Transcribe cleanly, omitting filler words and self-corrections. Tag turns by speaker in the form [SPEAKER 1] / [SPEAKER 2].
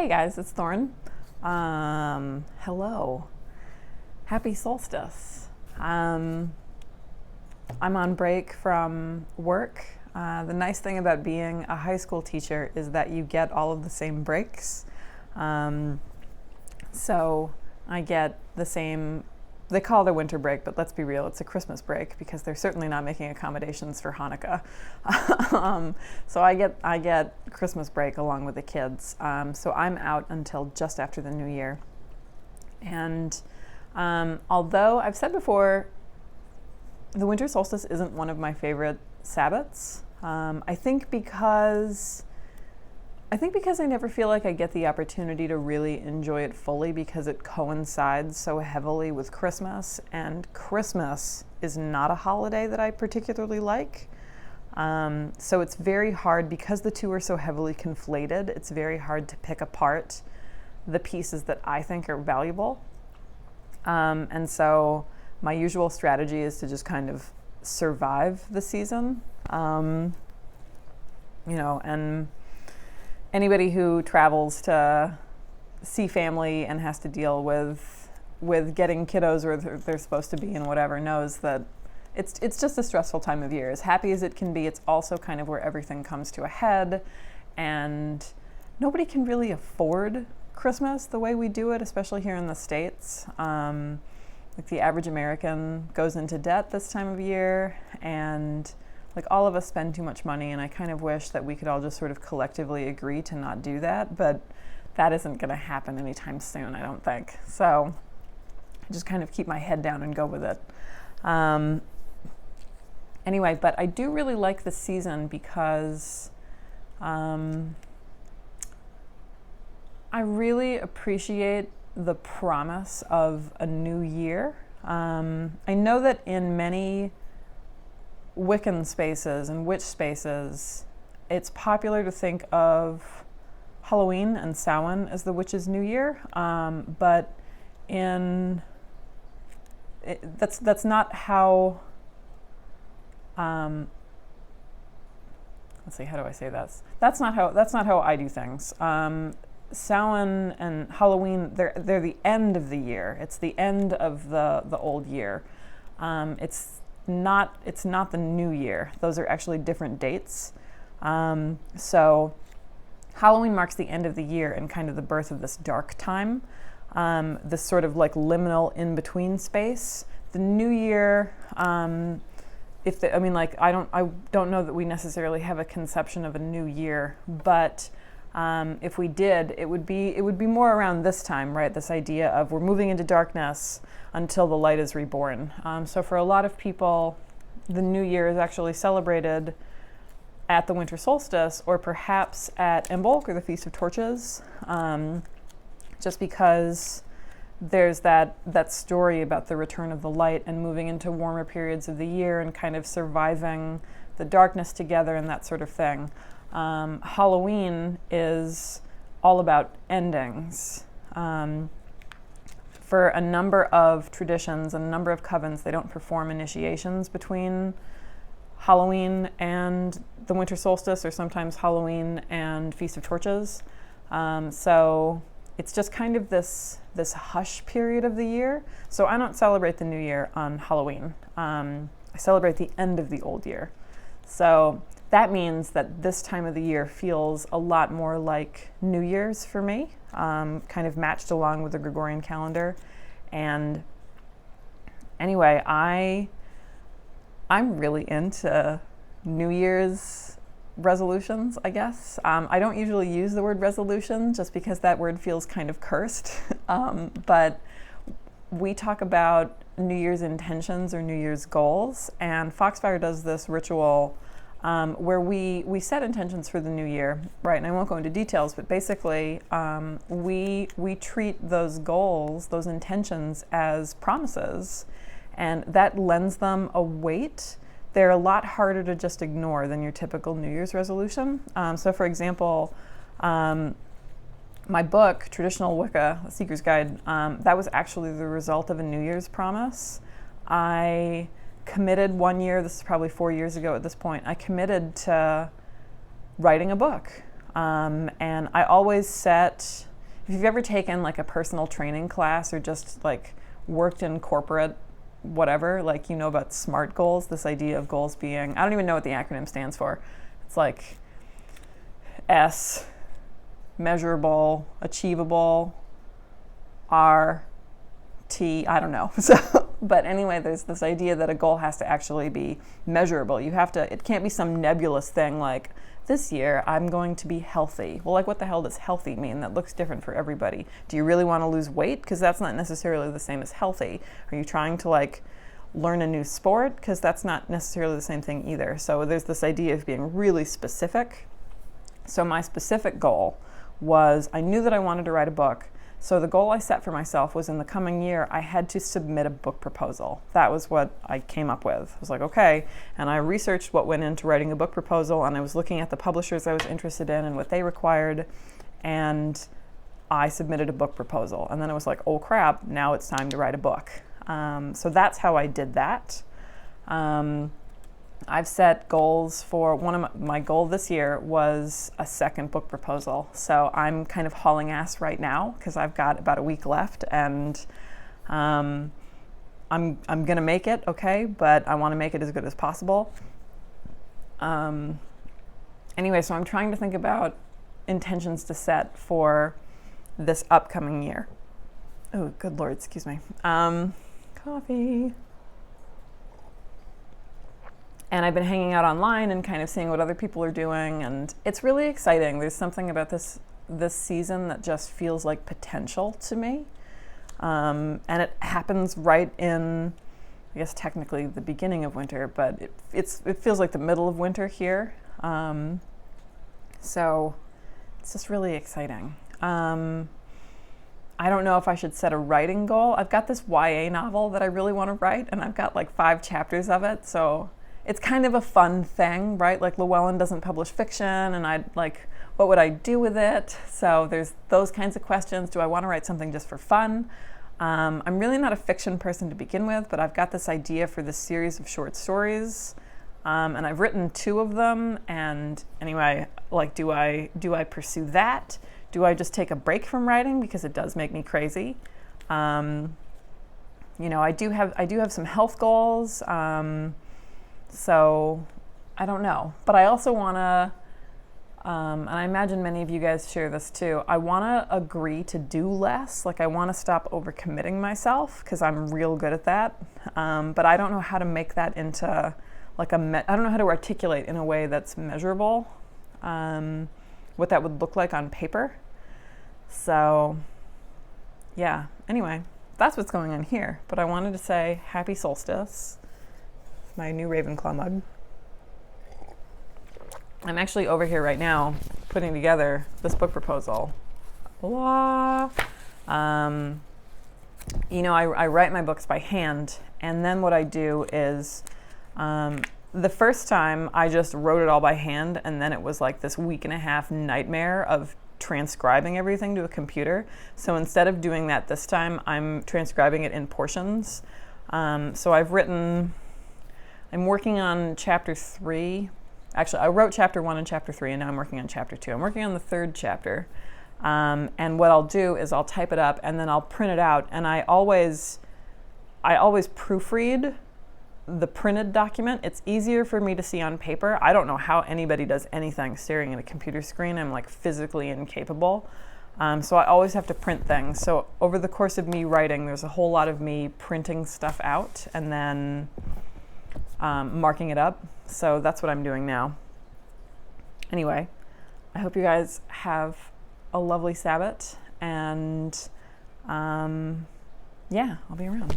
[SPEAKER 1] Hey guys, it's Thorn. Hello. Happy Solstice. I'm on break from work. The nice thing about being a high school teacher is that you get all of the same breaks. So I get the same, they call it a winter break, but let's be real, it's a Christmas break because they're certainly not making accommodations for Hanukkah. So I get Christmas break along with the kids. So I'm out until just after the new year. And although I've said before, the winter solstice isn't one of my favorite Sabbats. I think because I never feel like I get the opportunity to really enjoy it fully because it coincides so heavily with Christmas, and Christmas is not a holiday that I particularly like. So it's very hard, because the two are so heavily conflated, it's very hard to pick apart the pieces that I think are valuable. And so my usual strategy is to just kind of survive the season. And anybody who travels to see family and has to deal with getting kiddos where they're supposed to be and whatever knows that it's just a stressful time of year. As happy as it can be, it's also kind of where everything comes to a head, and nobody can really afford Christmas the way we do it, especially here in the States. Like the average American goes into debt this time of year, and like all of us spend too much money, and I kind of wish that we could all just sort of collectively agree to not do that, but that isn't going to happen anytime soon, I don't think. So I just kind of keep my head down and go with it. Anyway, but I do really like the season because I really appreciate the promise of a new year. I know that in many Wiccan spaces and witch spaces, it's popular to think of Halloween and Samhain as the witch's new year, but that's not how. Let's see, how do I say this? That's not how I do things. Samhain and Halloween, they're the end of the year. It's the end of the old year. It's not the new year. Those are actually different dates. So Halloween marks the end of the year and kind of the birth of this dark time, this sort of like liminal in-between space. The new year, I don't know that we necessarily have a conception of a new year, but if we did, it would be more around this time, right? This idea of we're moving into darkness until the light is reborn. So for a lot of people, the new year is actually celebrated at the winter solstice, or perhaps at Imbolc, or the Feast of Torches, just because there's that story about the return of the light and moving into warmer periods of the year and kind of surviving the darkness together and that sort of thing. Halloween is all about endings. For a number of traditions and a number of covens, they don't perform initiations between Halloween and the winter solstice, or sometimes Halloween and Feast of Torches. So it's just kind of this hush period of the year. So I don't celebrate the new year on Halloween. I celebrate the end of the old year. So that means that this time of the year feels a lot more like New Year's for me, kind of matched along with the Gregorian calendar. And anyway, I'm really into New Year's resolutions, I guess. I don't usually use the word resolution just because that word feels kind of cursed. But we talk about New Year's intentions or New Year's goals, and Foxfire does this ritual where we set intentions for the new year, right? And I won't go into details, but basically we treat those goals, those intentions, as promises, and that lends them a weight. They're a lot harder to just ignore than your typical New Year's resolution. So for example, my book, Traditional Wicca, A Seeker's Guide, that was actually the result of a New Year's promise. I committed one year, this is probably 4 years ago at this point, I committed to writing a book. And I always set if you've ever taken like a personal training class or just like worked in corporate whatever, like you know about SMART goals, this idea of goals being, I don't even know what the acronym stands for. It's like S, measurable, achievable, R, T, I don't know. So, but anyway, there's this idea that a goal has to actually be measurable. You have to, it can't be some nebulous thing like, this year I'm going to be healthy. Well, like what the hell does healthy mean? That looks different for everybody. Do you really want to lose weight? Because that's not necessarily the same as healthy. Are you trying to like learn a new sport? Because that's not necessarily the same thing either. So there's this idea of being really specific. So my specific goal was, I knew that I wanted to write a book. So the goal I set for myself was in the coming year, I had to submit a book proposal. That was what I came up with. I was like, okay. And I researched what went into writing a book proposal, and I was looking at the publishers I was interested in and what they required. And I submitted a book proposal. And then it was like, oh crap, now it's time to write a book. So that's how I did that. I've set goals for, one of my goal this year was a second book proposal. So I'm kind of hauling ass right now because I've got about a week left, and I'm gonna make it, okay, but I want to make it as good as possible. Anyway, so I'm trying to think about intentions to set for this upcoming year. Oh, good Lord, excuse me. Coffee. And I've been hanging out online and kind of seeing what other people are doing, and it's really exciting. There's something about this season that just feels like potential to me. And it happens right in, I guess technically the beginning of winter, but it feels like the middle of winter here. So it's just really exciting. I don't know if I should set a writing goal. I've got this YA novel that I really want to write, and I've got like 5 chapters of it, so it's kind of a fun thing, right? Like Llewellyn doesn't publish fiction, and I'd like, what would I do with it? So there's those kinds of questions. Do I want to write something just for fun? I'm really not a fiction person to begin with, but I've got this idea for this series of short stories, and I've written 2 of them. And anyway, like, do I pursue that? Do I just take a break from writing because it does make me crazy? You know, I do have some health goals. So I don't know, but I also want to, and I imagine many of you guys share this too, I want to agree to do less. Like I want to stop overcommitting myself because I'm real good at that. But I don't know how to make that into like I don't know how to articulate in a way that's measurable, what that would look like on paper. So yeah, anyway, that's what's going on here. But I wanted to say happy solstice. My new Ravenclaw mug. I'm actually over here right now putting together this book proposal. Blah. You know, I write my books by hand, and then what I do is the first time I just wrote it all by hand, and then it was like this 1.5 week nightmare of transcribing everything to a computer. So instead of doing that this time, I'm transcribing it in portions. So I'm working on chapter 3. Actually, I wrote chapter 1 and chapter 3, and now I'm working on chapter 2. I'm working on the 3rd chapter. And what I'll do is I'll type it up and then I'll print it out. And I always proofread the printed document. It's easier for me to see on paper. I don't know how anybody does anything staring at a computer screen. I'm like physically incapable. So I always have to print things. So over the course of me writing, there's a whole lot of me printing stuff out and then marking it up. So that's what I'm doing now. Anyway, I hope you guys have a lovely Sabbath, and yeah, I'll be around.